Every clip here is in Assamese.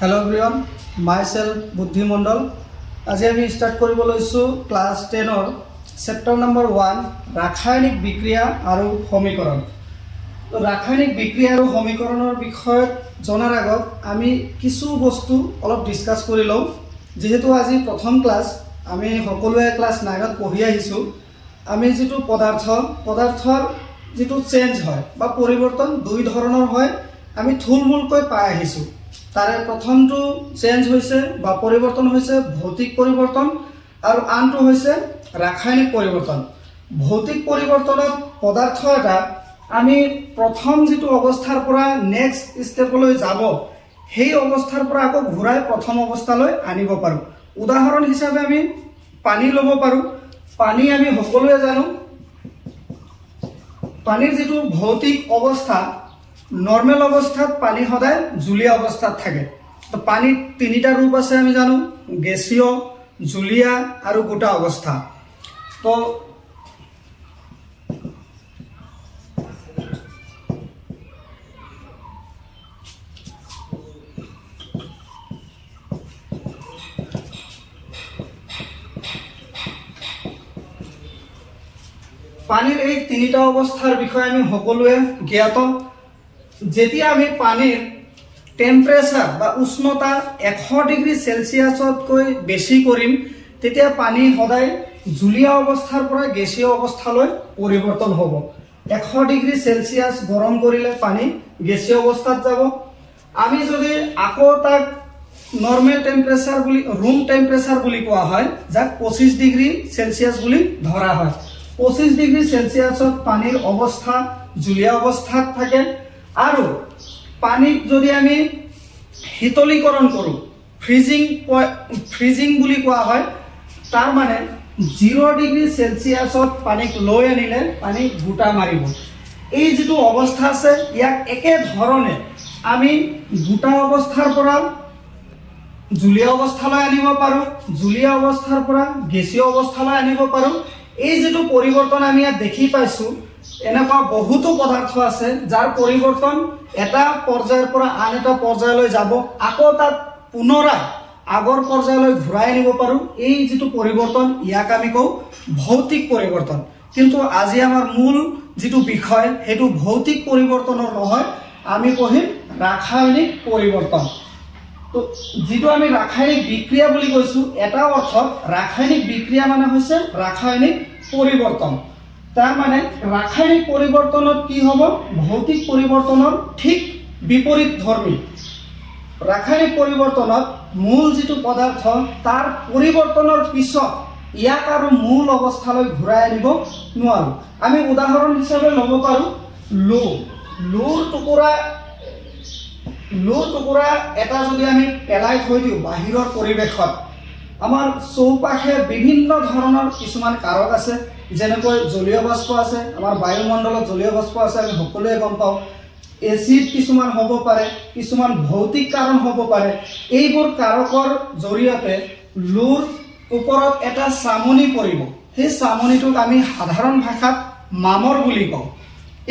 Hello everyone, myself Buddhi Mondal. আজি আমি স্টাৰ্ট কৰিব লৈছো ক্লাস 10 ৰ চেপ্টাৰ নম্বৰ 1 ৰাসায়নিক বিক্ৰিয়া আৰু সমীকৰণ। তো ৰাসায়নিক বিক্ৰিয়া আৰু সমীকৰণৰ বিষয়ত জনাৰ আগত আমি কিছু বস্তু অলপ ডিসকাস কৰি লওঁ। যেহেতু আজি প্ৰথম ক্লাস আমি সকলোৱে ক্লাস 9 ত পঢ়ি আহিছো, আমি যেটো পদাৰ্থৰ যেটো চেঞ্জ হয় বা পৰিৱৰ্তন দুই ধৰণৰ হয় আমি থুলমূলকৈ পাই আহিছো। তাৰে প্ৰথমটো চেঞ্জ হৈছে বা পৰিৱৰ্তন হৈছে ভৌতিক পৰিৱৰ্তন আৰু আনটো হৈছে ৰাসায়নিক পৰিৱৰ্তন। ভৌতিক পৰিৱৰ্তনত পদাৰ্থ এটা আমি প্ৰথম যেটো অৱস্থাৰ পৰা নেক্সট ষ্টেপলৈ যাব সেই অৱস্থাৰ পৰা আকৌ ঘূৰাই প্ৰথম অৱস্থালৈ আনিব পাৰো। উদাহৰণ হিচাপে আমি পানী ল'ব পাৰো। পানী আমি সকলোৱে জানো পানীৰ যেটো ভৌতিক অৱস্থা নরমাল অবস্থাত পানি সদায় জুলিয়া অবস্থাত থাকে। তো পানির তিনিটা রূপ আছে আমি জানো, গ্যাসীয়, জুলিয়া আর গোটা অবস্থা। তো পানির এই তিনিটা অবস্থার বিষয়ে আমি সকলোৱে জ্ঞাত। যেতিয়া আমি পানীৰ টেম্পাৰেচাৰ বা উষ্ণতা 100 ডিগ্ৰী সেলসিয়াসতকৈ বেছি কৰিম তেতিয়া পানী সদায় জুলীয়া অৱস্থাৰ পৰা গেছীয় অৱস্থালৈ পৰিৱৰ্তন হ'ব। 100 ডিগ্ৰী সেলসিয়াস গৰম কৰিলে পানী গেছীয় অৱস্থাত যাব। আমি যদি আকৌ তাক নৰমাল টেম্পাৰেচাৰ বুলি ৰুম টেম্পাৰেচাৰ বুলি কোৱা হয়, যাক 25 ডিগ্ৰী সেলসিয়াস বুলি ধৰা হয়। 25 ডিগ্ৰী সেলসিয়াসত পানীৰ অৱস্থা জুলীয়া অৱস্থাত থাকে। আৰু পানী যদি আমি শীতলীকৰণ কৰো, ফ্ৰিজিং বুলি কোৱা হয়, তাৰ মানে 0 ডিগ্ৰী সেলসিয়াসত পানীক লৈ আনিলে পানী গোটা মাৰিব। এই যেটো অৱস্থা আছে ইয়াক একে ধৰণে আমি গোটা অৱস্থাৰ পৰা জুলীয়া অৱস্থালৈ আনিব পাৰো, জুলীয়া অৱস্থাৰ পৰা গেছীয় অৱস্থালৈ আনিব পাৰো। এই যেটো পৰিৱৰ্তন আমি ইয়াত দেখি পাইছো, এনেকুৱা বহুতো পদাৰ্থ আছে যাৰ পৰিৱৰ্তন এটা পৰ্যায়ৰ পৰা আন এটা পৰ্যায়লৈ যাব, আকৌ তাত পুনৰাই আগৰ পৰ্যায়লৈ ঘূৰাই আনিব পাৰো। এই যেটো পৰিৱৰ্তন ইয়াক আমি কওঁ ভৌতিক পৰিৱৰ্তন। কিন্তু আজি আমাৰ মূল যেটো বিষয় হেতু ভৌতিক পৰিৱৰ্তনৰ নহয়, আমি পঢ়িম ৰাসায়নিক পৰিৱৰ্তন। তো যেটো আমি ৰাসায়নিক বিক্ৰিয়া বুলি কৈছো, এটা অৰ্থত ৰাসায়নিক বিক্ৰিয়া মানে হৈছে ৰাসায়নিক পৰিৱৰ্তন। তার মানে রাসায়নিক পরিবর্তনত কি হব, ভৌতিক পরিবর্তনের ঠিক বিপরীত ধর্মী। রাসায়নিক পরিবর্তনত মূল যেটো পদার্থ তার পরিবর্তনের পিছত ইয়াক আর মূল অবস্থালৈ ঘূৰাই আনিব নোৱাৰো। আমি উদাহৰণ হিসাবে লব পাৰো লুৰ টুকুৰা এটা যদি আমি পেলাই থৈ দিও বাহিৰৰ পৰিৱেশত, আমাৰ চৌপাশে বিভিন্ন ধৰণৰ কিছুমান কাৰক আছে, যেনেকৈ জলীয় বাষ্প আছে, আমাৰ বায়ুমণ্ডলত জলীয় বাষ্প আছে, আমি সকলোৱে গম পাওঁ। এসিড কিছুমান হ'ব পাৰে, কিছুমান ভৌতিক কাৰণ হ'ব পাৰে। এইবোৰ কাৰকৰ জৰিয়তে লুৰ ওপৰত এটা চামনি পৰিব। সেই চামনিটোক আমি সাধাৰণ ভাষাত মামৰ বুলি কওঁ।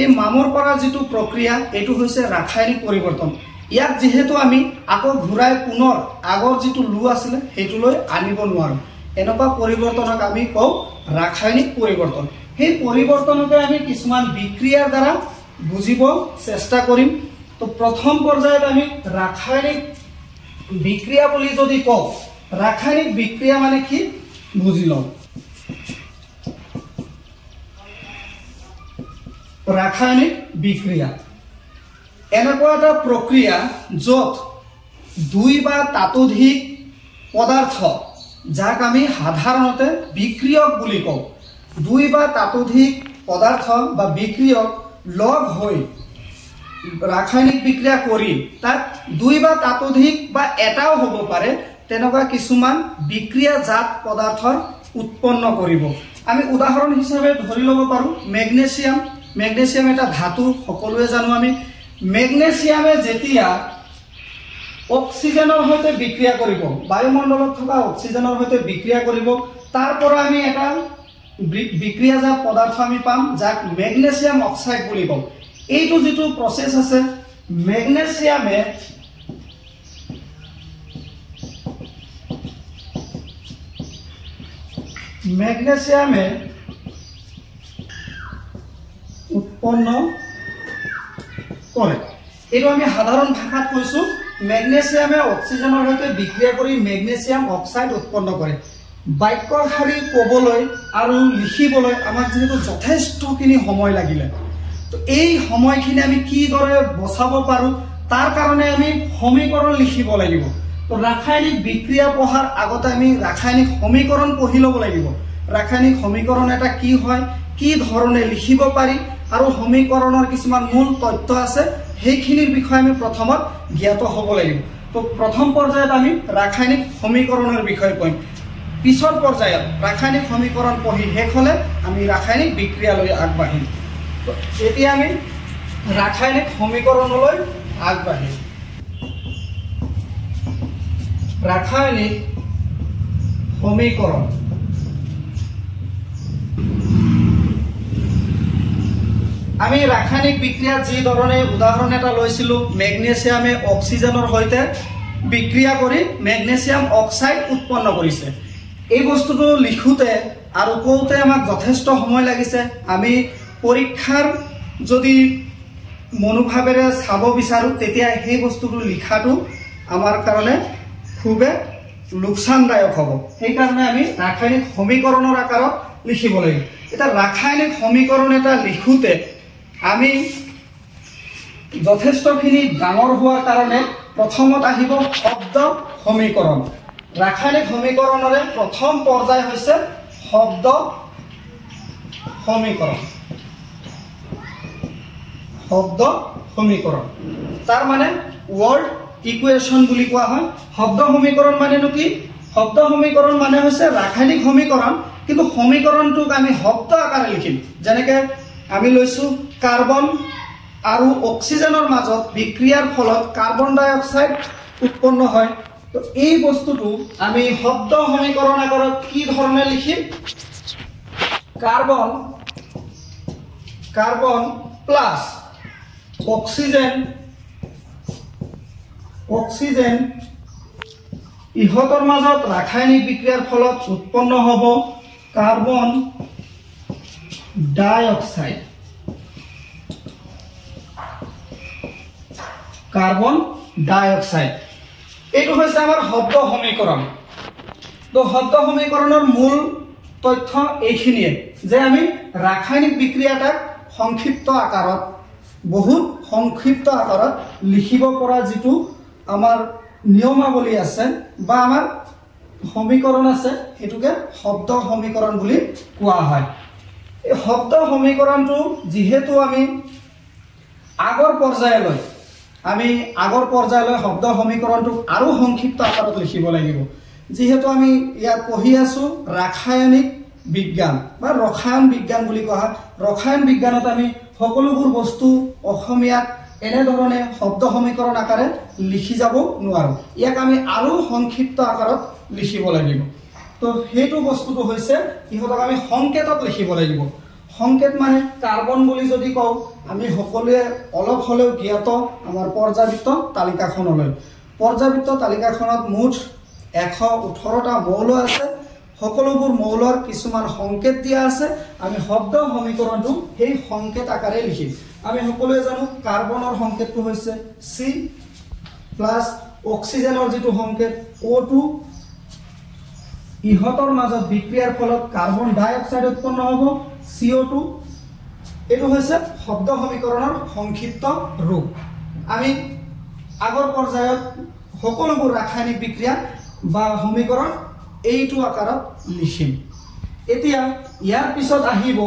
এই মামৰ পৰা যেটো প্ৰক্ৰিয়া এইটো হৈছে ৰাসায়নিক পৰিৱৰ্তন। ইয়াক যেহেতু আমি আকৌ ঘূৰাই পুনৰ আগৰ যেটো লু আছিল সেইটোলৈ আনিব নোৱাৰো, এনেকুৱা পৰিৱৰ্তনক আমি কওঁ ৰাসায়নিক পৰিৱৰ্তন। সেই পৰিৱৰ্তনকে আমি কিছুমান বিক্ৰিয়াৰ দ্বাৰা বুজিব চেষ্টা কৰিম। তো প্ৰথম পৰ্যায়ত আমি ৰাসায়নিক বিক্ৰিয়া বুলি যদি কওঁ, ৰাসায়নিক বিক্ৰিয়া মানে কি বুজি লওঁ। ৰাসায়নিক বিক্ৰিয়া এনেকুৱা এটা প্ৰক্ৰিয়া য'ত দুই বা তাতোধিক পদাৰ্থ, যাক আমি সাধাৰণতে বিক্ৰিয়ক বুলি কওঁ, দুই বা তাতোধিক পদাৰ্থ বা বিক্ৰিয়ক লগ হৈ ৰাসায়নিক বিক্ৰিয়া কৰি তাত দুই বা তাতোধিক বা এটাও হ'ব পাৰে তেনেকুৱা কিছুমান বিক্ৰিয়াজাত পদাৰ্থৰ উৎপন্ন কৰিব। আমি উদাহৰণ হিচাপে ধৰি ল'ব পাৰো মেগনেছিয়াম। মেগনেছিয়াম এটা ধাতু, সকলোৱে জানো আমি। মেগনেছিয়ামে যেতিয়া অক্সিজেনৰ সৈতে বিক্ৰিয়া কৰিব, বায়ুমণ্ডলত থকা অক্সিজেনৰ সৈতে বিক্ৰিয়া কৰিব, তাৰ পৰা আমি এটা বিক্ৰিয়াজাত পদাৰ্থ আমি পাম, যাক মেগনেছিয়াম অক্সাইড বুলি কওঁ। এইটো যেটো প্ৰসেস আছে, মেগনেছিয়ামে মেগনেছিয়ামে উৎপন্ন কৰে এইটো আমি সাধাৰণ ভাষাত কৈছো মেগনেছিয়ামে অক্সিজেনৰ সৈতে বিক্ৰিয়া কৰি মেগনেছিয়াম অক্সাইড উৎপন্ন কৰে বাক্যৰ শাৰী ক'বলৈ আৰু লিখিবলৈ আমাক যেহেতু যথেষ্টখিনি সময় লাগিলে তো এই সময়খিনি আমি কিদৰে বচাব পাৰো তাৰ কাৰণে আমি সমীকৰণ লিখিব লাগিব তো ৰাসায়নিক বিক্ৰিয়া পঢ়াৰ আগতে আমি ৰাসায়নিক সমীকৰণ পঢ়ি ল'ব লাগিব ৰাসায়নিক সমীকৰণ এটা কি হয় কি ধৰণে লিখিব পাৰি আৰু সমীকৰণৰ কিছুমান মূল তথ্য আছে সেইখিনিৰ বিষয়ে আমি প্ৰথমত জ্ঞাত হ'ব লাগিব তো প্ৰথম পৰ্যায়ত আমি ৰাসায়নিক সমীকৰণৰ বিষয়ে পঢ়িম পিছৰ পৰ্যায়ত ৰাসায়নিক সমীকৰণ পঢ়ি শেষ হ'লে আমি ৰাসায়নিক বিক্ৰিয়ালৈ আগবাঢ়িম তো এতিয়া আমি ৰাসায়নিক সমীকৰণলৈ আগবাঢ়িম ৰাসায়নিক সমীকৰণ আমি ৰাসায়নিক বিক্ৰিয়াত যি ধৰণে উদাহৰণ এটা লৈছিলো মেগনেছিয়ামে অক্সিজেনৰ সৈতে বিক্ৰিয়া কৰি মেগনেছিয়াম অক্সাইড উৎপন্ন কৰিছে এই বস্তুটো লিখোতে আৰু কওঁতে আমাক যথেষ্ট সময় লাগিছে আমি পৰীক্ষাৰ যদি মনোভাৱেৰে চাব বিচাৰো তেতিয়া সেই বস্তুটো লিখাটো আমাৰ কাৰণে খুবে লোকসানদায়ক হ'ব সেইকাৰণে আমি ৰাসায়নিক সমীকৰণৰ আকাৰত লিখিব লাগিব এটা ৰাসায়নিক সমীকৰণ এটা লিখোতে আমি যথেষ্টখিনি ডাঙৰ হোৱাৰ কাৰণে প্ৰথমত আহিব শব্দ সমীকৰণ ৰাসায়নিক সমীকৰণৰে প্ৰথম পৰ্যায় হৈছে শব্দ সমীকৰণ শব্দ সমীকৰণ তাৰ মানে ওয়াৰ্ড ইকুয়েশন বুলি কোৱা হয় শব্দ সমীকৰণ মানেনো কি শব্দ সমীকৰণ মানে হৈছে ৰাসায়নিক সমীকৰণ কিন্তু সমীকৰণটোক আমি শব্দ আকাৰে লিখিম যেনেকৈ আমি লৈছো কাৰ্বন আৰু অক্সিজেনৰ মাজত বিক্ৰিয়াৰ ফলত কাৰ্বন ডাই অক্সাইড উৎপন্ন হয় তো এই বস্তুটো আমি শব্দ সমীকৰণ আকাৰত কি ধৰণে লিখিম carbon carbon plus oxygen oxygen ইহঁতৰ মাজত ৰাসায়নিক বিক্ৰিয়াৰ ফলত উৎপন্ন হ'ব কাৰ্বন ডাই অক্সাইড কাৰ্বন ডাই অক্সাইড এইটো হৈছে আমাৰ শব্দ সমীকৰণ তো শব্দ সমীকৰণৰ মূল তথ্য এইখিনিয়ে যে আমি ৰাসায়নিক বিক্ৰিয়াটাক সংক্ষিপ্ত আকাৰত বহুত সংক্ষিপ্ত আকাৰত লিখিব পৰা যেটো আমাৰ নিয়মাৱলী আছে বা আমাৰ সমীকৰণ আছে এটোকে শব্দ সমীকৰণ বুলি কোৱা হয় এই শব্দ সমীকৰণটো যেহেতু আমি আগৰ পৰ্যায়লৈ শব্দ সমীকৰণটো আৰু সংক্ষিপ্ত আকাৰত লিখিব লাগিব যেহেতু আমি ইয়াত পঢ়ি আছো ৰাসায়নিক বিজ্ঞান বা ৰসায়ন বিজ্ঞান বুলি কোৱা হয় ৰসায়ন বিজ্ঞানত আমি সকলোবোৰ বস্তু অসমীয়াত এনে ধৰণে শব্দ সমীকৰণ আকাৰে লিখি যাব নোৱাৰো ইয়াক আমি আৰু সংক্ষিপ্ত আকাৰত লিখিব লাগিব তো হেতু বস্তুটো হৈছে ইহঁতক আমি সংকেতত লিখিব লাগিব সংকেত মানে কাৰ্বন বুলি যদি কও আমি সকলোৱে অলপ হলেও জ্ঞাত আমাৰ পৰ্যাবৃত্ত তালিকাখনলৈ পৰ্যাবৃত্ত তালিকাখনত মুঠ 118টা মৌল আছে সকলোবোৰ মৌলৰ কিছুমান সংকেত দিয়া আছে আমি শব্দ সমীকৰণটো সেই সংকেত আকাৰে লিখিম আমি সকলোৱে জানো কাৰ্বনৰ সংকেতটো হৈছে C প্লাস অক্সিজেনৰ যেটো সংকেত O2 ইহঁতৰ মাজত বিক্ৰিয়াৰ ফলত কাৰ্বন ডাই অক্সাইড উৎপন্ন হ'ব CO2 এটো হৈছে শব্দ সমীকৰণৰ সংক্ষিপ্ত ৰূপ আমি আগৰ পৰ্যায়ত সকলোবোৰ ৰাসায়নিক বিক্ৰিয়া বা সমীকৰণ এইটো আকাৰত লিখিম এতিয়া ইয়াৰ পিছত আহিব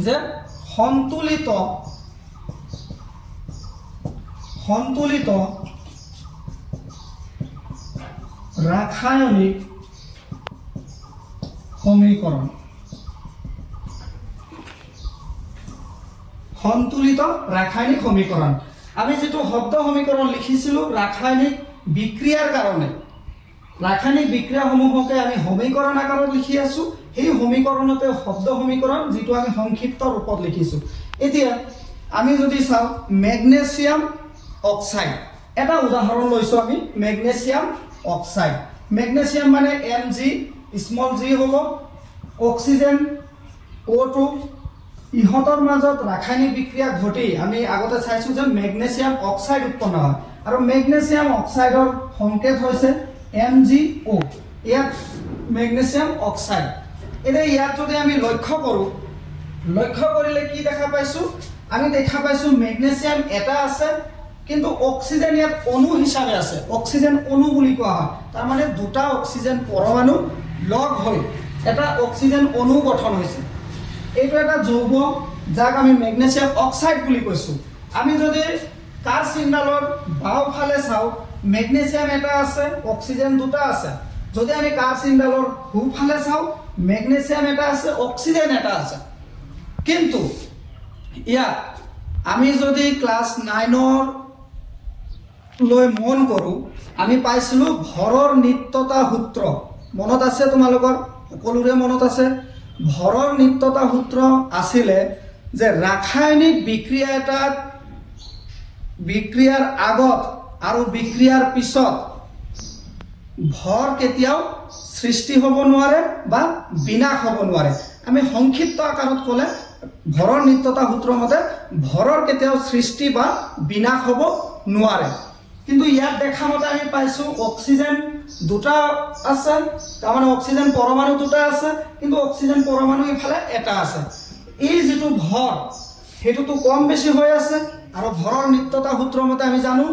যে সন্তুলিত ৰাসায়নিক সমীকৰণ সন্তুলিত ৰাসায়নিক সমীকৰণ আমি যেটো শব্দ সমীকৰণ লিখিছিলো ৰাসায়নিক বিক্ৰিয়াৰ কাৰণে ৰাসায়নিক বিক্ৰিয়াসমূহকে আমি সমীকৰণ আকাৰত লিখি আছো এই সমীকৰণতে শব্দ সমীকৰণ যেটো আমি সংক্ষিপ্ত ৰূপত লিখিছো এতিয়া আমি যদি চাও মেগনেছিয়াম অক্সাইড এটা উদাহৰণ লৈছো আমি মেগনেছিয়াম অক্সাইড মেগনেছিয়াম মানে Mg স্মল g হ'ব অক্সিজেন O2 ইহঁতৰ মাজত ৰাসায়নিক বিক্ৰিয়া ঘটি আমি আগতে চাইছো যে মেগনেছিয়াম অক্সাইড উৎপন্ন হয় আৰু মেগনেছিয়াম অক্সাইডৰ সংকেত হৈছে MgO ইয়াত মেগনেছিয়াম অক্সাইড এতিয়া ইয়াত যদি আমি লক্ষ্য কৰিলে কি দেখা পাইছো আমি দেখা পাইছো মেগনেছিয়াম এটা আছে কিন্তু অক্সিজেন ইয়াত অণু হিচাপে আছে অক্সিজেন অণু বুলি কোৱা হয় তাৰ মানে দুটা অক্সিজেন পৰমাণু লগ হৈ এটা অক্সিজেন অণু গঠন হৈছে এইটো এটা যৌগ যাক আমি মেগনেছিয়াম অক্সাইড বুলি কৈছো আমি যদি কাৰ সিগন্যালৰ বাওফালে চাও মেগনেছিয়াম এটা আছে অক্সিজেন দুটা আছে যদি আমি কাৰ সিগন্যালৰ সোঁফালে চাও মেগনেছিয়াম এটা আছে অক্সিজেন এটা আছে কিন্তু ইয়া আমি যদি ক্লাস 9 লৈ মন কৰো আমি পাইছিলো ভৰৰ নিত্যতা সূত্ৰ মনত আছে তোমালোকৰ সকলোৰে মনত আছে ভৰৰ নিত্যতা সূত্ৰ আছিলে যে ৰাসায়নিক বিক্ৰিয়া এটা বিক্ৰিয়াৰ আগত আৰু বিক্ৰিয়াৰ পিছত ভৰ কেতিয়াও সৃষ্টি হ'ব নোৱাৰে বা বিনাশ হ'ব নোৱাৰে আমি সংক্ষিপ্ত আকাৰত ক'লে ভৰৰ নিত্যতা সূত্ৰ মতে ভৰৰ কেতিয়াও সৃষ্টি বা বিনাশ হ'ব নোৱাৰে কিন্তু ইয়াত দেখা মতে আমি পাইছো অক্সিজেন দুটা আছে তাৰমানে অক্সিজেন পৰমাণু দুটা আছে কিন্তু অক্সিজেন পৰমাণু ইফালে এটা আছে এই যেটো ভৰ হেতুটো কম বেছি হৈ আছে আৰু ভৰৰ নিত্যতা সূত্ৰ মতে আমি জানো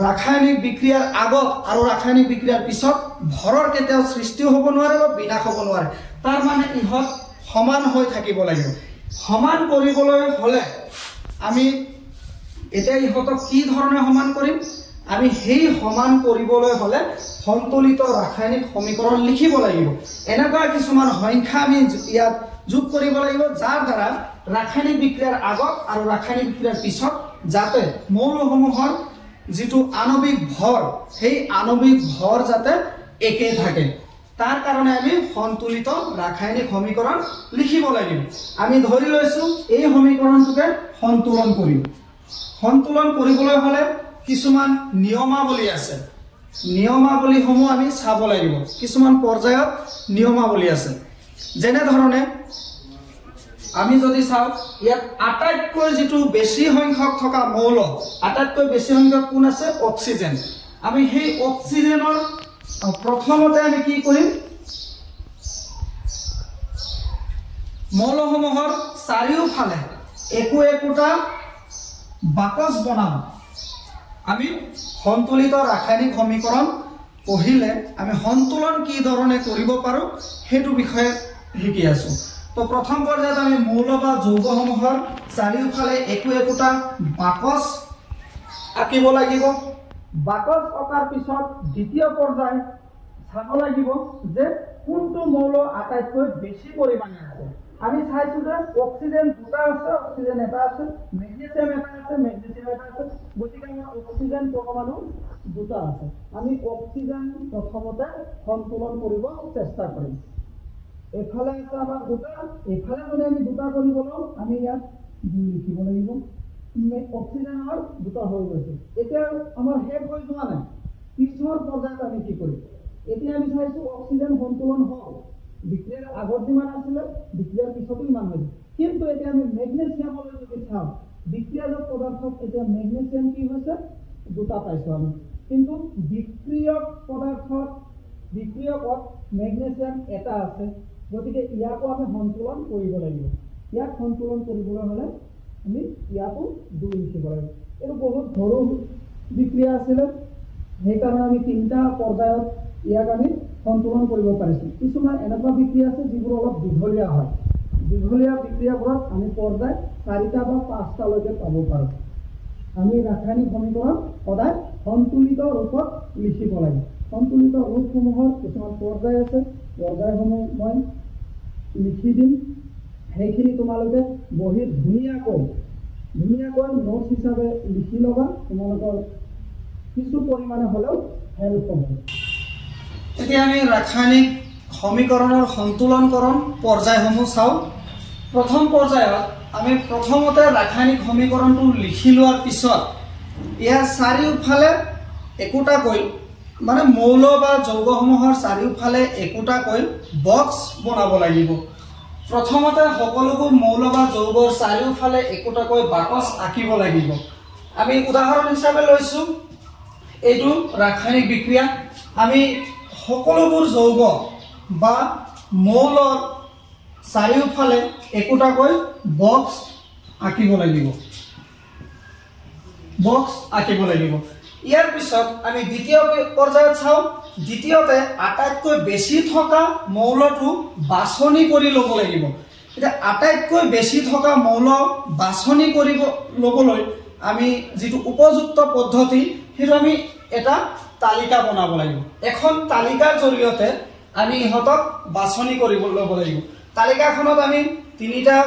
ৰাসায়নিক বিক্ৰিয়াৰ আগত আৰু ৰাসায়নিক বিক্ৰিয়াৰ পিছত ভৰৰ কেতিয়াও সৃষ্টি হ'ব নোৱাৰে বা বিনাশ হ'ব নোৱাৰে তাৰ মানে ইহত সমান হৈ থাকিব লাগিব সমান কৰিবলৈ হলে আমি এতিয়া ইহতক কি ধৰণে সমান কৰিম আমি সেই সমান কৰিবলৈ হলে সন্তুলিত ৰাসায়নিক সমীকৰণ লিখিব লাগিব এনেকুৱা কিছুমান সংখ্যা আমি ইয়াত যোগ কৰিব লাগিব যাৰ দ্বাৰা ৰাসায়নিক বিক্ৰিয়াৰ আগত আৰু ৰাসায়নিক বিক্ৰিয়াৰ পিছত যাতে মৌলসমূহৰ যেটো আণবিক ভৰ সেই আণবিক ভৰ যাতে একে থাকে তাৰ কাৰণে আমি সন্তুলিত ৰাসায়নিক সমীকৰণ লিখিব লাগিব আমি ধৰি লৈছো এই সমীকৰণটোকে সন্তুলন কৰিম সন্তুলন কৰিবলৈ হলে কিছুমান নিয়মাৱলী আছে নিয়মাৱলীসমূহ আমি চাব লাগিব কিছুমান পৰ্যায়ত নিয়মাৱলী আছে যেনে ধৰণে আমি যদি চাও ইয়াত আটাইতকৈ যেটো বেছি সংখ্যক থকা মৌল আটাইতকৈ বেছি সংখ্যক কোন আছে অক্সিজেন আমি সেই অক্সিজেনৰ প্ৰথমতে আমি কি কৰিম মৌলসমূহৰ চাৰিওফালে একোটা বাকচ বনাম আমি সন্তুলিত ৰাসায়নিক সমীকৰণ পঢ়িলে আমি সন্তুলন কি ধৰণে কৰিব পাৰো হেতু বিষয়ে শিকি আছো তো প্ৰথম পৰ্যায়ত আমি মৌল বা যৌগসমূহৰ চাৰিওফালে একোটা বাকচ আঁকিব লাগিব বাকচ অঁকাৰ পিছত দ্বিতীয় পৰ্যায় চাব লাগিব যে কোনটো মৌল আটাইতকৈ বেছি পৰিমাণে আছে আমি চাইছো যে অক্সিজেন দুটা আছে অক্সিজেন এটা আছে মেগনেছিয়াম এটা আছে মেগনেছিয়াম এটা আছে গতিকে আমাৰ অক্সিজেন পৰমাণু দুটা আছে আমি অক্সিজেন প্ৰথমতে সন্তুলন কৰিব চেষ্টা কৰিম এফালে আছে আমাৰ দুটা এফালে যদি আমি দুটা কৰিব লওঁ আমি ইয়াত দুই লিখিব লাগিব অক্সিজেনৰ দুটা হৈ গৈছে এতিয়া আমাৰ শেষ হৈ যোৱা নাই পিছৰ পৰ্যায়ত আমি কি কৰিম এতিয়া আমি চাইছো অক্সিজেন সন্তুলন হ'ল বিক্ৰিয়াৰ আগত যিমান আছিলে বিক্ৰিয়াৰ পিছতো ইমান হৈছে কিন্তু এতিয়া আমি মেগনেছিয়ামলৈ যদি চাওঁ বিক্ৰিয়াজক পদাৰ্থত এতিয়া মেগনেছিয়াম কি হৈছে দুটা পাইছো আমি কিন্তু বিক্ৰিয়ক পদাৰ্থত বিক্ৰিয়কত মেগনেছিয়াম এটা আছে গতিকে ইয়াকো আমি সন্তুলন কৰিব লাগিব ইয়াক সন্তুলন কৰিবলৈ হলে আমি ইয়াকো দুই লিখিব লাগিব এইটো বহুত সৰু বিক্ৰিয়া আছিলে সেইকাৰণে আমি তিনিটা পৰ্যায়ত ইয়াক আমি সন্তুলন কৰিব পাৰিছো কিছুমান এনেকুৱা বিক্ৰিয়া আছে যিবোৰ অলপ দীঘলীয়া হয় দীঘলীয়া বিক্ৰিয়াবোৰত আমি পৰ্যায় 4টা বা 5টা লৈকে পাব পাৰো আমি ৰাসায়নিক সমীকৰণ সদায় সন্তুলিত ৰূপত লিখিব লাগে সন্তুলিত ৰূপসমূহৰ কিছুমান পৰ্যায় আছে পৰ্যায়সমূহ মই লিখি দিম সেইখিনি তোমালোকে বহিত ধুনীয়াকৈ নোট হিচাপে লিখি ল'বা তোমালোকৰ কিছু পৰিমাণে হ'লেও হেল্প হ'ব এতিয়া আমি ৰাসায়নিক সমীকৰণৰ সন্তুলনকৰণ পৰ্যায়সমূহ চাও প্ৰথম পৰ্যায়ত আমি প্ৰথমতে ৰাসায়নিক সমীকৰণটো লিখি লোৱাৰ পিছত ইয়াৰ চাৰিওফালে একোটাকৈ মানে মৌল বা যৌগসমূহৰ চাৰিওফালে একোটাকৈ বক্স বনাব লাগিব প্ৰথমতে সকলোবোৰ মৌল বা যৌগৰ চাৰিওফালে একোটাকৈ বাকচ আঁকিব লাগিব। আমি উদাহৰণ হিচাপে লৈছো এইটো ৰাসায়নিক বিক্ৰিয়া। আমি সকলোবোৰ যৌগ বা মৌলৰ চাৰিওফালে একোটাকৈ বক্স আঁকিব লাগিব। ইয়াৰ পিছত আমি দ্বিতীয় পৰ্যায়ত চাওঁ। দ্বিতীয়তে আটাইতকৈ বেছি থকা মৌলটো বাছনি কৰি ল'ব লাগিব। এতিয়া আটাইতকৈ বেছি থকা মৌল বাছনি কৰিব ল'বলৈ আমি যিটো উপযুক্ত পদ্ধতি সেইটো আমি এটা তালিকা বনাব লাগিব। এখন তালিকাৰ জৰিয়তে আমি ইহঁতক বাছনি কৰিব ল'ব লাগিব। তালিকাখনত আমি তিনিটা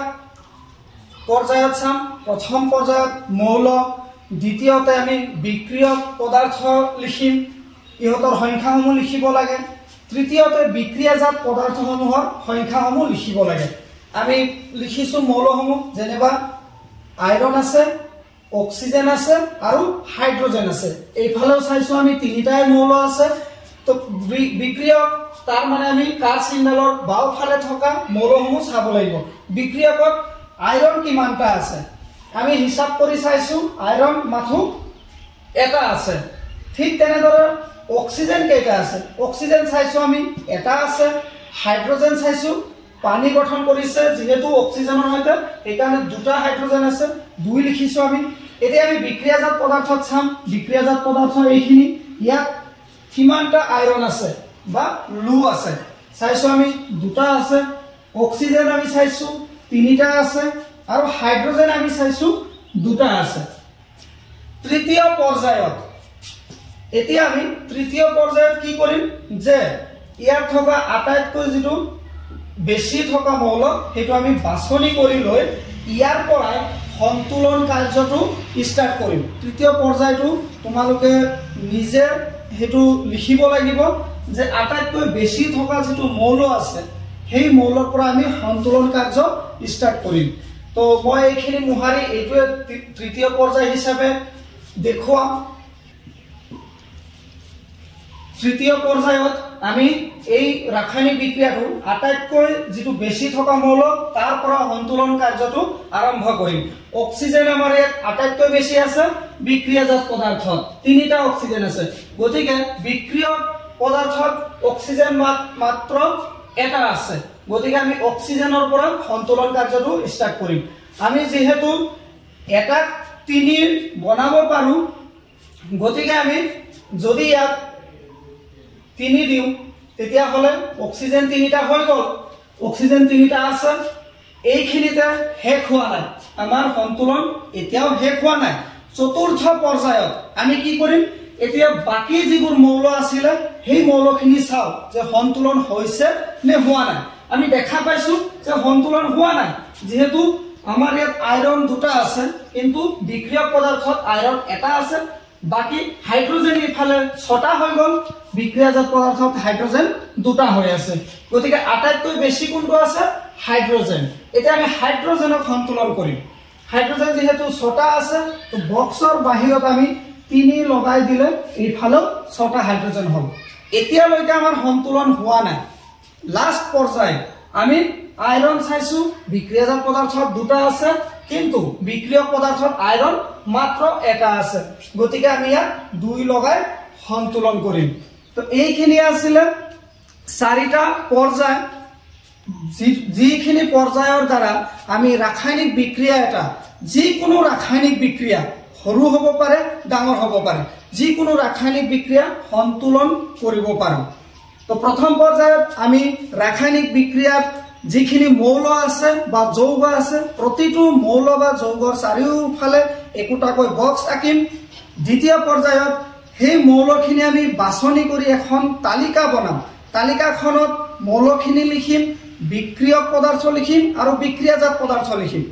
পৰ্যায়ত চাম। প্ৰথম পৰ্যায়ত মৌল, দ্বিতীয়তে আমি বিক্ৰিয়ক পদাৰ্থ লিখিম, ইহঁতৰ সংখ্যাসমূহ লিখিব লাগে। তৃতীয়তে বিক্ৰিয়াজাত পদাৰ্থসমূহৰ সংখ্যাসমূহ লিখিব লাগে। আমি লিখিছোঁ মৌলসমূহ, যেনিবা আইৰণ আছে, অক্সিজেন আছে আৰু হাইড্ৰজেন আছে। এইফালেও চাইছোঁ আমি তিনিটাই মৌল আছে। তো বিক্ৰিয়ক তাৰ মানে আমি কাৰ চিহ্নৰ বাওঁফালে থকা মৌলসমূহ চাব লাগিব। বিক্ৰিয়কত আইৰণ কিমানটা আছে আমি হিচাপ কৰি চাইছোঁ, আইৰণ মাথো এটা আছে। ঠিক তেনেদৰে অক্সিজেন কেইটা আছে, অক্সিজেন চাইছোঁ আমি এটা আছে। হাইড্ৰজেন চাইছোঁ, পানী গঠন কৰিছে যিহেতু অক্সিজেনৰ সৈতে, সেইকাৰণে দুটা হাইড্ৰজেন আছে, 2 লিখিছোঁ আমি। এতিয়া আমি বিক্ৰিয়াজাত পদাৰ্থত চাম। বিক্ৰিয়াজাত পদাৰ্থ এইখিনি, ইয়াত কিমানটা আইৰণ আছে বা লু আছে চাইছোঁ আমি, 2টা আছে। অক্সিজেন আমি চাইছোঁ 3টা আছে আৰু হাইড্ৰজেন আমি চাইছোঁ 2টা আছে। তৃতীয় পৰ্যায়ত এতিয়া আমি তৃতীয় পৰ্যায়ত কি কৰিম যে ইয়াত থকা আটাইতকৈ যিটো বেছি থকা মৌল সেইটো আমি বাছনি কৰি লৈ ইয়াৰ পৰাই সন্তুলন কাৰ্যটো ষ্টাৰ্ট কৰিম। তৃতীয় পৰ্যায়টো তোমালোকে নিজে সেইটো লিখিব লাগিব যে আটাইতকৈ বেছি থকা যিটো মৌল আছে সেই মৌলৰ পৰা আমি সন্তুলন কাৰ্য ষ্টাৰ্ট কৰিম। তো মই এইখিনি মোহাৰি এইটোৱে তৃতীয় পৰ্যায় হিচাপে দেখুৱাম। তৃতীয় পৰ্যায়ত আমি এই ৰাসায়নিক বিক্ৰিয়াটো আটাইতকৈ যিটো বেছি থকা মৌল তাৰ পৰা সন্তুলন কাৰ্যটো আৰম্ভ কৰিম। অক্সিজেন আমাৰ ইয়াত আটাইতকৈ বেছি আছে বিক্ৰিয়াজাত পদাৰ্থত, 3টা অক্সিজেন আছে। গতিকে বিক্ৰিয়ক পদাৰ্থত অক্সিজেন মাত্ৰ এটা আছে। গতিকে আমি অক্সিজেনৰ পৰা সন্তুলন কাৰ্যটো ষ্টাৰ্ট কৰিম। আমি যিহেতু এটা 3 বনাব পাৰোঁ, গতিকে আমি যদি ইয়াত 3 দিওঁ তেতিয়াহ'লে অক্সিজেন 3টা হৈ গ'ল। অক্সিজেন 3টা আছে, এইখিনিতে শেষ হোৱা নাই, আমাৰ সন্তুলন এতিয়াও শেষ হোৱা নাই। চতুৰ্থ পৰ্যায়ত আমি কি কৰিম, এতিয়া বাকী যিবোৰ মৌল আছিলে সেই মৌলখিনি চাওঁ যে সন্তুলন হৈছে নে হোৱা নাই। আমি দেখা পাইছোঁ যে সন্তুলন হোৱা নাই, যিহেতু আমাৰ ইয়াত আইৰণ 2টা আছে কিন্তু বিক্ৰিয়ক পদাৰ্থত আইৰণ এটা আছে। বাকী হাইড্ৰজেন ইফালে 6টা হৈ গ'ল, বিক্ৰিয়াজাত পদাৰ্থত হাইড্ৰজেন 2টা হৈ আছে। গতিকে আটাইতকৈ বেছি কোনটো আছে, হাইড্ৰজেন। এতিয়া আমি হাইড্ৰজেনক সন্তুলন কৰিম। হাইড্ৰজেন যিহেতু 6টা আছে, তো বক্সৰ বাহিৰত আমি 3 লগাই দিলে এইফালেও 6টা হাইড্ৰজেন হ'ব। এতিয়ালৈকে আমাৰ সন্তুলন হোৱা নাই। লাষ্ট পৰ্যায় আমি আইৰণ চাইছোঁ, বিক্ৰিয়াজাত পদাৰ্থত 2টা আছে কিন্তু বিক্ৰিয়ক পদাৰ্থত আইৰণ মাত্ৰ এটা আছে। গতিকে আমি ইয়াত 2 লগাই সন্তুলন কৰিম। তো এইখিনি আছিলে 4টা পৰ্যায়, যিখিনি পৰ্যায়ৰ দ্বাৰা আমি ৰাসায়নিক বিক্ৰিয়া এটা, যিকোনো ৰাসায়নিক বিক্ৰিয়া সৰু হ'ব পাৰে ডাঙৰ হ'ব পাৰে, যিকোনো ৰাসায়নিক বিক্ৰিয়া সন্তুলন কৰিব পাৰোঁ। তো প্ৰথম পৰ্যায়ত আমি ৰাসায়নিক বিক্ৰিয়াত যিখিনি মৌল আছে বা যৌগ আছে প্ৰতিটো মৌল বা যৌগৰ চাৰিওফালে একোটাকৈ বক্স আঁকিম। দ্বিতীয় পৰ্যায়ত সেই মৌলখিনি আমি বাছনি কৰি এখন তালিকা বনাম। তালিকাখনত মৌলখিনি লিখিম, বিক্ৰিয়ক পদাৰ্থ লিখিম আৰু বিক্ৰিয়াজাত পদাৰ্থ লিখিম।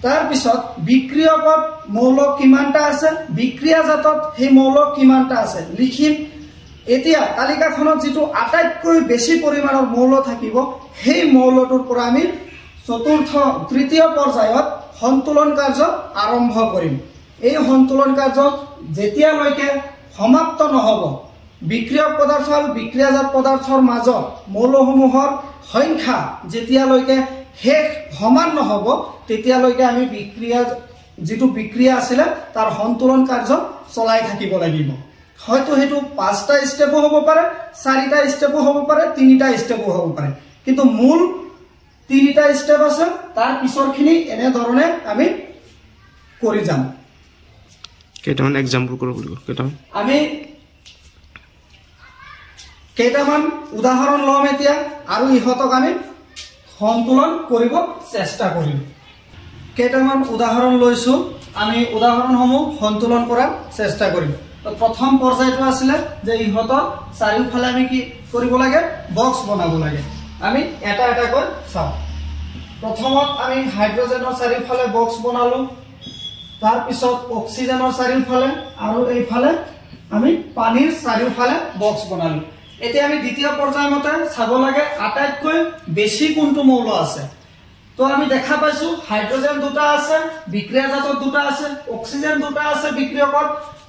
তাৰপিছত বিক্ৰিয়কত মৌল কিমানটা আছে, বিক্ৰিয়াজাতত সেই মৌল কিমানটা আছে লিখিম। এতিয়া তালিকাখনত যিটো আটাইতকৈ বেছি পৰিমাণৰ মৌল থাকিব সেই মৌলটোৰ পৰা আমি তৃতীয় পৰ্যায়ত সন্তুলন কাৰ্য আৰম্ভ কৰিম। এই সন্তুলন কাৰ্য যেতিয়ালৈকে সমাপ্ত নহ'ব, বিক্ৰিয়ক পদাৰ্থ আৰু বিক্ৰিয়াজাত পদাৰ্থৰ মাজত মৌলসমূহৰ সংখ্যা যেতিয়ালৈকে শেষ সমান নহ'ব তেতিয়ালৈকে আমি বিক্ৰিয়া যেটো বিক্ৰিয়া আছিলে তাৰ সন্তুলন কাৰ্য চলাই থাকিব লাগিব হয়তো হেতু 5টা স্টেপও হ'ব পাৰে 4টা স্টেপও হ'ব পাৰে 3টা স্টেপও হ'ব পাৰে কিন্তু মূল 3টা স্টেপ আছে তাৰ পিছৰখিনি এনে ধৰণে আমি কৰি যাম কেইটামান এক্সাম্পল কৰিব লাগিব কেইটামান আমি কেইটামান উদাহৰণ লম এতিয়া আৰু ইহতক আমি সন্তুলন কৰিব চেষ্টা কৰিম কেইটামান উদাহৰণ লৈছো আমি উদাহৰণসমূহ সন্তুলন কৰাৰ চেষ্টা কৰিম তো প্ৰথম পৰ্যায়টো আছিল যে ইহতৰ চাৰিওফালে আমি কি কৰিব লাগে বক্স বনাব লাগে আমি এটা এটা কৈ চাও প্ৰথমত আমি হাইড্ৰোজেনৰ চাৰিওফালে বক্স বনালো তাৰ পিছত অক্সিজেনৰ চাৰিওফালে আৰু এইফালে আমি পানীৰ চাৰিওফালে বক্স বনালো এতিয়া আমি দ্বিতীয় পৰ্যায় মতে চাব লাগে আটাইতকৈ বেছি কোনটো মৌল আছে তো আমি দেখা পাইছো হাইড্ৰোজেন দুটা আছে বিক্ৰিয়াজাতত দুটা আছে অক্সিজেন দুটা আছে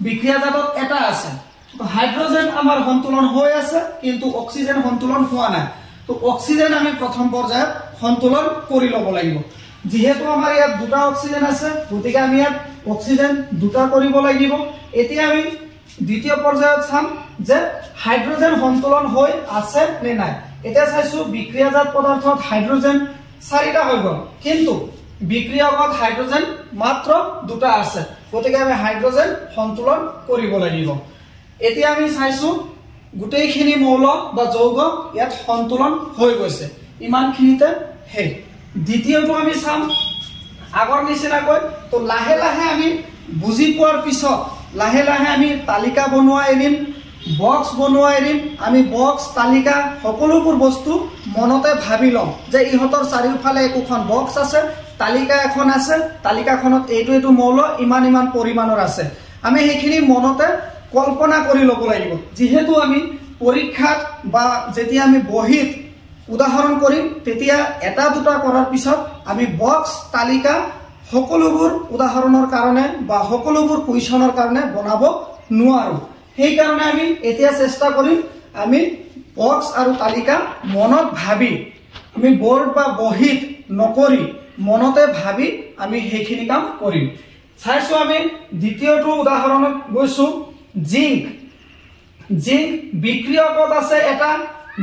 বিক্ৰিয়াজাতত এটা আছে তো হাইড্ৰোজেন আমাৰ সন্তুলন হৈ আছে কিন্তু অক্সিজেন সন্তুলন হোৱা নাই তো অক্সিজেন আমি প্ৰথম পৰ্যায়ত সন্তুলন কৰি ল'ব লাগিব যেহেতু আমাৰ ইয়াত দুটা অক্সিজেন আছে গতিকে আমি ইয়াত অক্সিজেন দুটা কৰিব লাগিব এতিয়া আমি দ্বিতীয় পৰ্যায়ত চাম যে হাইড্ৰোজেন সন্তুলন হৈ আছে নে নাই এটা চাইছো বিক্ৰিয়াজাত পদাৰ্থত হাইড্ৰোজেন 4টা হৈ গল কিন্তু বিক্ৰিয়কত হাইড্ৰোজেন মাত্ৰ দুটা আছে গতিকে আমি হাইড্ৰোজেন সন্তুলন কৰিব লাগিব এতিয়া আমি চাইছো গুটেইখিনি মৌল বা যৌগ ইয়াত সন্তুলন হৈ গৈছে ইমানখিনিতে হে দ্বিতীয়টো আমি চাম আগৰ নিচিনাকৈ তো লাহে লাহে আমি বুজি পোৱাৰ পিছত লাহে লাহে আমি তালিকা বনোৱা এৰিম বক্স বনোৱা এৰিম আমি বক্স তালিকা সকলোবোৰ বস্তু মনতে ভাবি লম যে ইহতৰ চাৰিওফালে একোখন বক্স আছে তালিকা এখন আছে তালিকাখনত এইটো মৌল ইমান পৰিমাণৰ আছে আমি সেইখিনি মনতে কল্পনা কৰি ল'ব লাগিব যেহেতু আমি পৰীক্ষাত বা যেতিয়া আমি বহিত উদাহৰণ কৰিম তেতিয়া এটা দুটা কৰাৰ পিছত আমি বক্স তালিকা সকলোবোৰ উদাহৰণৰ কাৰণে বা সকলোবোৰ কুৱেশ্যনৰ কাৰণে বনাব নোৱাৰো সেই কাৰণে আমি এতিয়া চেষ্টা কৰিম আমি বক্স আৰু তালিকা মনত ভাবি আমি বোৰ্ড বা বহিত নকৰি মনতে ভাবি আমি সেইখিনি কাম কৰিম চাইছো আমি দ্বিতীয়টো উদাহৰণত গৈছো জিংক বিক্ৰিয়কত আছে এটা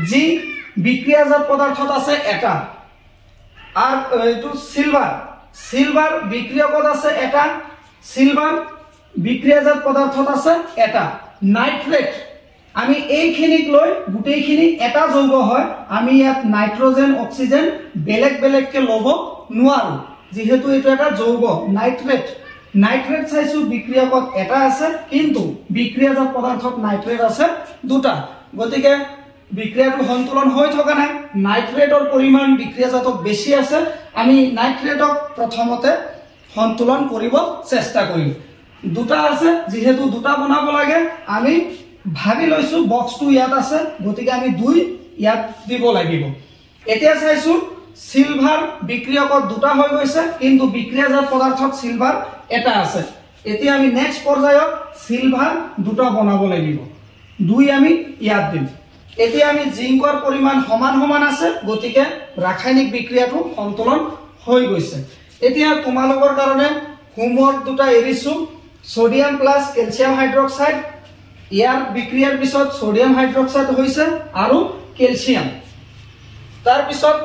জিংক বিক্ৰিয়াজাত পদাৰ্থত আছে এটা আৰ এটো সিলভাৰ বিক্ৰিয়কত আছে এটা সিলভাৰ বিক্ৰিয়াজাত পদাৰ্থত আছে এটা নাইট্ৰেট আমি এইখিনিক লৈ গুটেইখিনি এটা যৌগ হয় আমি ইয়াত নাইট্ৰোজেন অক্সিজেন বেলেগকে লব নোৱাৰো যেহেতু এটো এটা যৌগ নাইট্ৰেট চাইছো বিক্ৰিয়কত এটা আছে কিন্তু বিক্ৰিয়াজাত পদাৰ্থত নাইট্ৰেট আছে দুটা গতিকে বিক্ৰিয়াটো সন্তুলন হৈ থকা নাই নাইট্ৰেটৰ পৰিমাণ বিক্ৰিয়াজাতত বেছি আছে আমি নাইট্ৰেটক প্ৰথমতে সন্তুলন কৰিব চেষ্টা কৰিম দুটা আছে যেহেতু দুটা বনাব লাগে আমি ভাবি লৈছো বক্সটো ইয়াত আছে গতিকে আমি 2 ইয়াত দিব লাগিব এতিয়া চাইছো সিলভার বিক্রিয়কত দুটা হৈ গৈছে কিন্তু বিক্রিয়াজাত পদাৰ্থত সিলভাৰ এটা আছে এতিয়া আমি নেক্সট পৰ্যায়ত সিলভাৰ দুটা বনাব লাগিব 2 আমি ইয়াত দিম এতিয়া আমি জিংকৰ পৰিমাণ সমান আছে গতিকে ৰাসায়নিক বিক্ৰিয়াটো সন্তুলন হৈ গৈছে এতিয়া তোমালোকৰ কাৰণে হোমৱৰ্ক দুটা এৰিছো সোডিয়াম প্লাস ক্যালসিয়াম হাইড্ৰক্সাইড ইয়াৰ বিক্ৰিয়াৰ পিছত সোডিয়াম হাইড্ৰক্সাইড হৈছে আৰু ক্যালসিয়াম তাৰ পিছত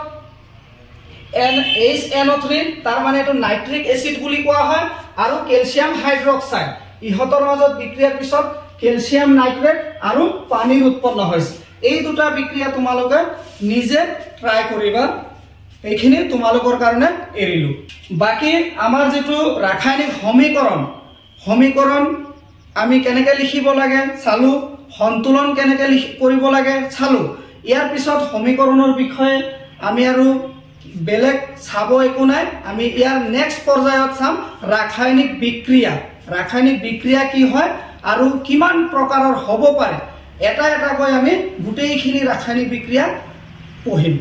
NaHNO3 তাৰ মানে এটো নাইট্ৰিক এসিড বুলি কোৱা হয় আৰু ক্যালসিয়াম হাইড্ৰক্সাইড ইহতৰ মাজত বিক্ৰিয়াৰ পিছত ক্যালসিয়াম নাইট্ৰেট আৰু পানীৰ উৎপন্ন হৈছে এই দুটা বিক্ৰিয়া তোমালোকে নিজে ট্ৰাই কৰিবা এইখিনি তোমালোকৰ কাৰণে এৰিলো বাকি আমাৰ যেটো ৰাসায়নিক সমীকৰণ আমি কেনেকৈ লিখিব লাগে চালু সন্তুলন কেনেকৈ কৰিব লাগে চালু ইয়াৰ পিছত সমীকৰণৰ বিষয়ে আমি আৰু বেলেগ চাব একো নাই আমি ইয়াৰ নেক্সট পৰ্যায়ত চাম ৰাসায়নিক বিক্ৰিয়া কি হয় আৰু কিমান প্ৰকাৰৰ হ'ব পাৰে এটা কৈ আমি গুটেইখিনি ৰাসায়নিক বিক্ৰিয়া পঢ়িম